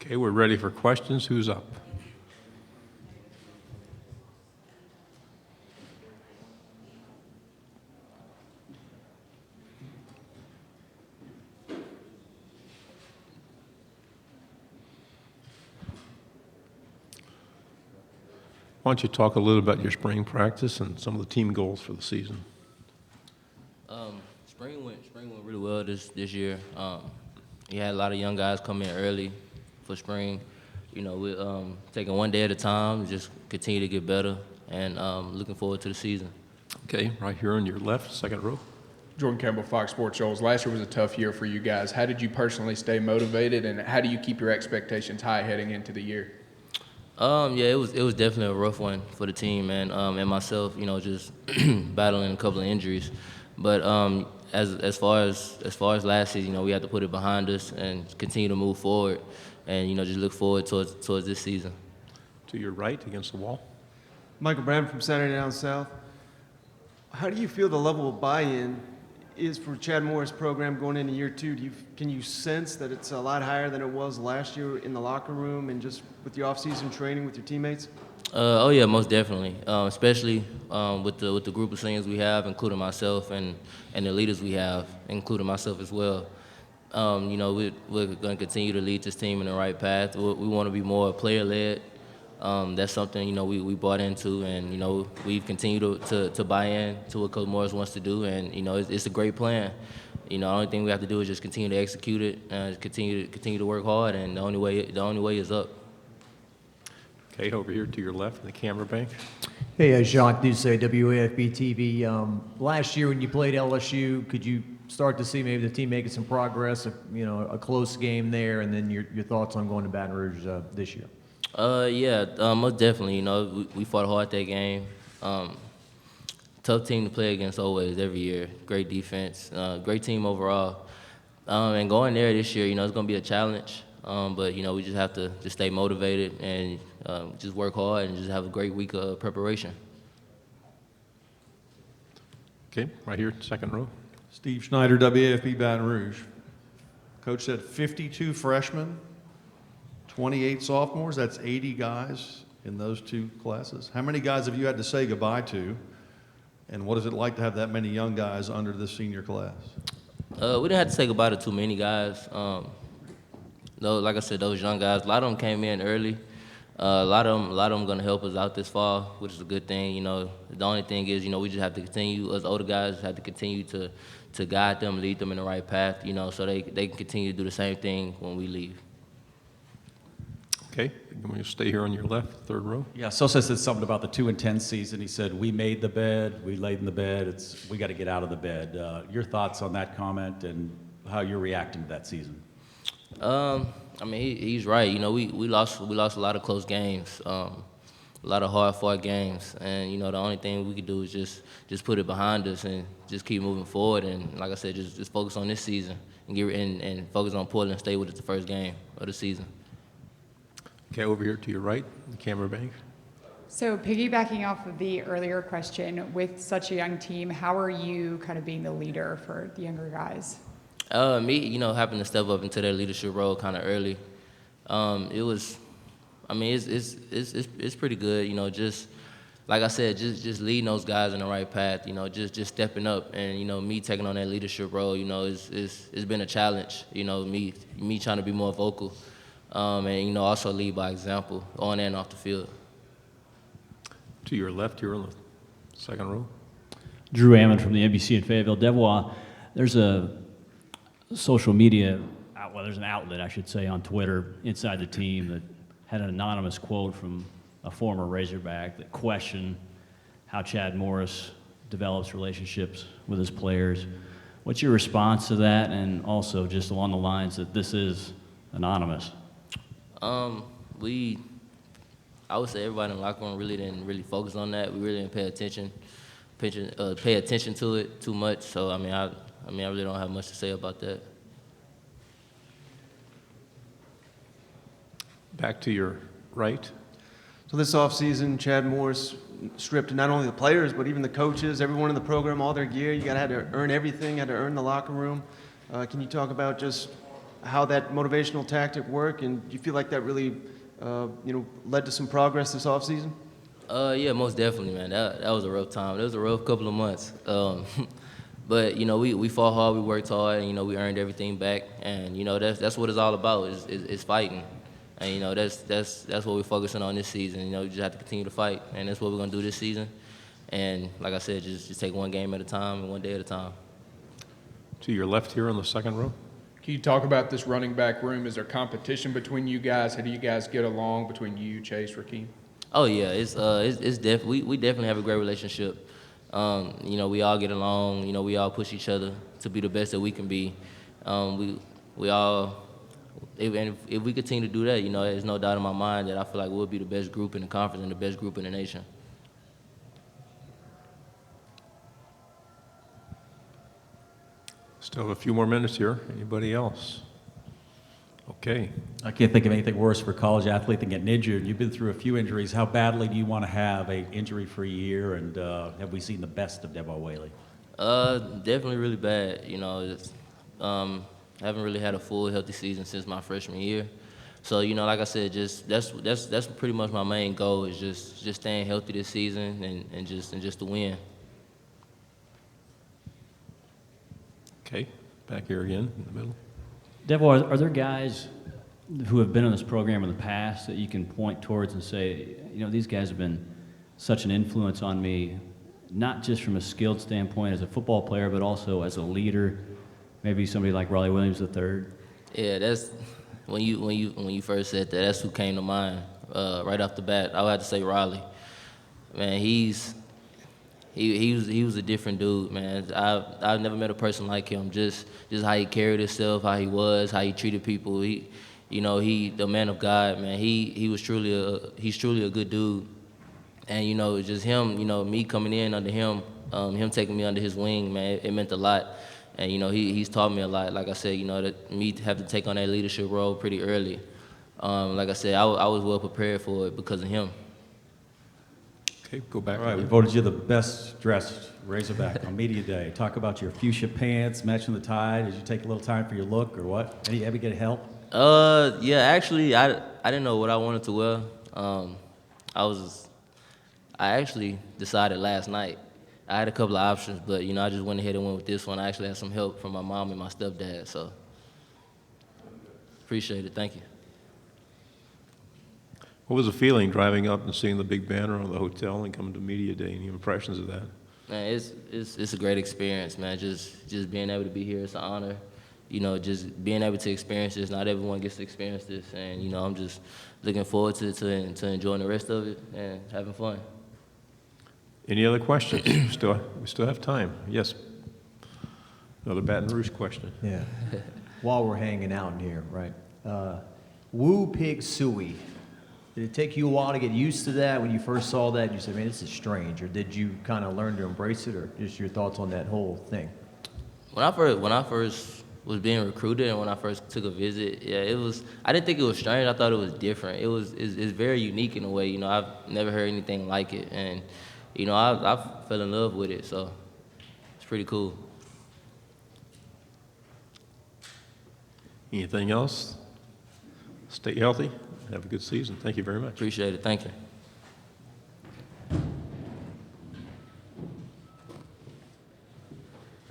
Okay, we're ready for questions. Who's up? Why don't you talk a little about your spring practice and some of the team goals for the season? Spring went really well this year. We had a lot of young guys come in early for spring. You know, we're taking one day at a time, just continue to get better, and looking forward to the season. Okay, right here on your left, second row. Jordan Campbell, Fox Sports Shoals. Last year was a tough year for you guys. How did you personally stay motivated, and how do you keep your expectations high heading into the year? Yeah, it was definitely a rough one for the team and myself. You know, just battling a couple of injuries. But as far as last season, you know, we have to put it behind us and continue to move forward, and you know, just look forward towards this season. To your right, against the wall. Michael Brown from Saturday Down South. How do you feel the level of buy-in is for Chad Morris' program going into year two? Can you sense that it's a lot higher than it was last year in the locker room and just with the off-season training with your teammates? Oh yeah, most definitely. Especially with the group of seniors we have, including myself, and the leaders we have, including myself as well. You know, we're going to continue to lead this team in the right path. We want to be more player-led. That's something, you know, we bought into, and you know, we've continued to buy in to what Coach Morris wants to do, and you know, it's a great plan. You know, the only thing we have to do is just continue to execute it, and continue to work hard, and the only way is up. Okay, over here to your left in the camera bank. Hey, Jacques Doucet, WAFB TV. Last year when you played LSU, could you start to see maybe the team making some progress, you know, a close game there, and then your thoughts on going to Baton Rouge this year? Yeah, most definitely. You know, we fought hard that game. Tough team to play against always, every year. Great defense, great team overall. And going there this year, you know, it's going to be a challenge. But, you know, we just have to just stay motivated and just work hard and just have a great week of preparation. Okay, right here, second row. Steve Schneider, WAFB Baton Rouge. Coach said 52 freshmen, 28 sophomores. That's 80 guys in those two classes. How many guys have you had to say goodbye to? And what is it like to have that many young guys under this senior class? We didn't have to say goodbye to too many guys. Though, like I said, those young guys, a lot of them came in early. A lot of them going to help us out this fall, which is a good thing. You know, the only thing is, you know, we just have to continue. Us older guys have to continue to guide them, lead them in the right path. You know, so they can continue to do the same thing when we leave. Okay, I'm going to stay here on your left, third row. Yeah, Sosa said something about the 2-10 season. He said, we made the bed, we laid in the bed, we got to get out of the bed. Your thoughts on that comment and how you're reacting to that season? I mean, he's right. You know, we lost a lot of close games, a lot of hard-fought games, and you know, the only thing we could do is just put it behind us and just keep moving forward. And like I said, just focus on this season and focus on Portland. Stay with it the first game of the season. Okay, over here to your right, the camera bank. So piggybacking off of the earlier question, with such a young team, how are you kind of being the leader for the younger guys? Me, you know, having to step up into that leadership role kind of early. It was, I mean, it's pretty good. You know, just like I said, just leading those guys in the right path. You know, just stepping up, and you know, me taking on that leadership role. You know, it's been a challenge. You know, me trying to be more vocal. And, you know, also lead by example on and off the field. To your left, you're on the second row. Drew Ammon from the NBC in Fayetteville. Devwah, there's a social media, there's an outlet, I should say, on Twitter inside the team that had an anonymous quote from a former Razorback that questioned how Chad Morris develops relationships with his players. What's your response to that, and also just along the lines that this is anonymous? I would say everybody in the locker room really didn't focus on that. We really didn't pay attention to it too much. So I really don't have much to say about that. Back to your right. So this offseason, Chad Morris stripped not only the players, but even the coaches, everyone in the program, all their gear. You had to earn everything, had to earn the locker room. Can you talk about just how that motivational tactic worked, and do you feel like that really, led to some progress this offseason? Yeah, most definitely, man. That was a rough time. It was a rough couple of months. But we fought hard, we worked hard, and we earned everything back. And that's what it's all about is fighting. And that's what we're focusing on this season. You just have to continue to fight, and that's what we're gonna do this season. And like I said, just take one game at a time and one day at a time. To your left here on the second row. Can you talk about this running back room? Is there competition between you guys? How do you guys get along between you, Chase, Rakeem? Oh yeah, we definitely have a great relationship. We all get along. We all push each other to be the best that we can be. We all, if we continue to do that, there's no doubt in my mind that I feel like we'll be the best group in the conference and the best group in the nation. Still have a few more minutes here. Anybody else? Okay. I can't think of anything worse for a college athlete than getting injured. You've been through a few injuries. How badly do you want to have an injury-free year? And have we seen the best of Devwah Whaley? Definitely really bad. I haven't really had a full healthy season since my freshman year. So like I said, just that's pretty much my main goal is just staying healthy this season and just to win. Okay. Back here again in the middle. Devwah, are there guys who have been in this program in the past that you can point towards and say, these guys have been such an influence on me, not just from a skilled standpoint as a football player, but also as a leader? Maybe somebody like Raleigh Williams III. Yeah, that's when you first said that. That's who came to mind right off the bat. I would have to say Raleigh. Man, he was a different dude, man. I've never met a person like him. Just how he carried himself, how he was, how he treated people. He the man of God, man. He's truly a good dude. And just him, me coming in under him, him taking me under his wing, man. It meant a lot. And he's taught me a lot. Like I said, that me have to take on that leadership role pretty early. Like I said, I was well prepared for it because of him. Okay, go back. All right, we voted you the best dressed Razorback on Media Day. Talk about your fuchsia pants, matching the tie. Did you take a little time for your look or what? Ever get help? Yeah, actually, I didn't know what I wanted to wear. I actually decided last night. I had a couple of options, but I just went ahead and went with this one. I actually had some help from my mom and my stepdad, so appreciate it. Thank you. What was the feeling driving up and seeing the big banner on the hotel and coming to Media Day? Any impressions of that? Man, it's a great experience, man. Just being able to be here, it's an honor. Just being able to experience this. Not everyone gets to experience this, and I'm just looking forward to enjoying the rest of it and having fun. Any other questions? We still have time. Yes. Another Baton Rouge question. Yeah. While we're hanging out in here, right? Woo Pig Suey. Did it take you a while to get used to that when you first saw that? You said, man, this is strange. Or did you kind of learn to embrace it, or just your thoughts on that whole thing? When I first was being recruited and when I first took a visit, yeah, I didn't think it was strange. I thought it was different. It's very unique in a way. I've never heard anything like it. And, I fell in love with it. So it's pretty cool. Anything else? Stay healthy. Have a good season. Thank you very much. Appreciate it. Thank you.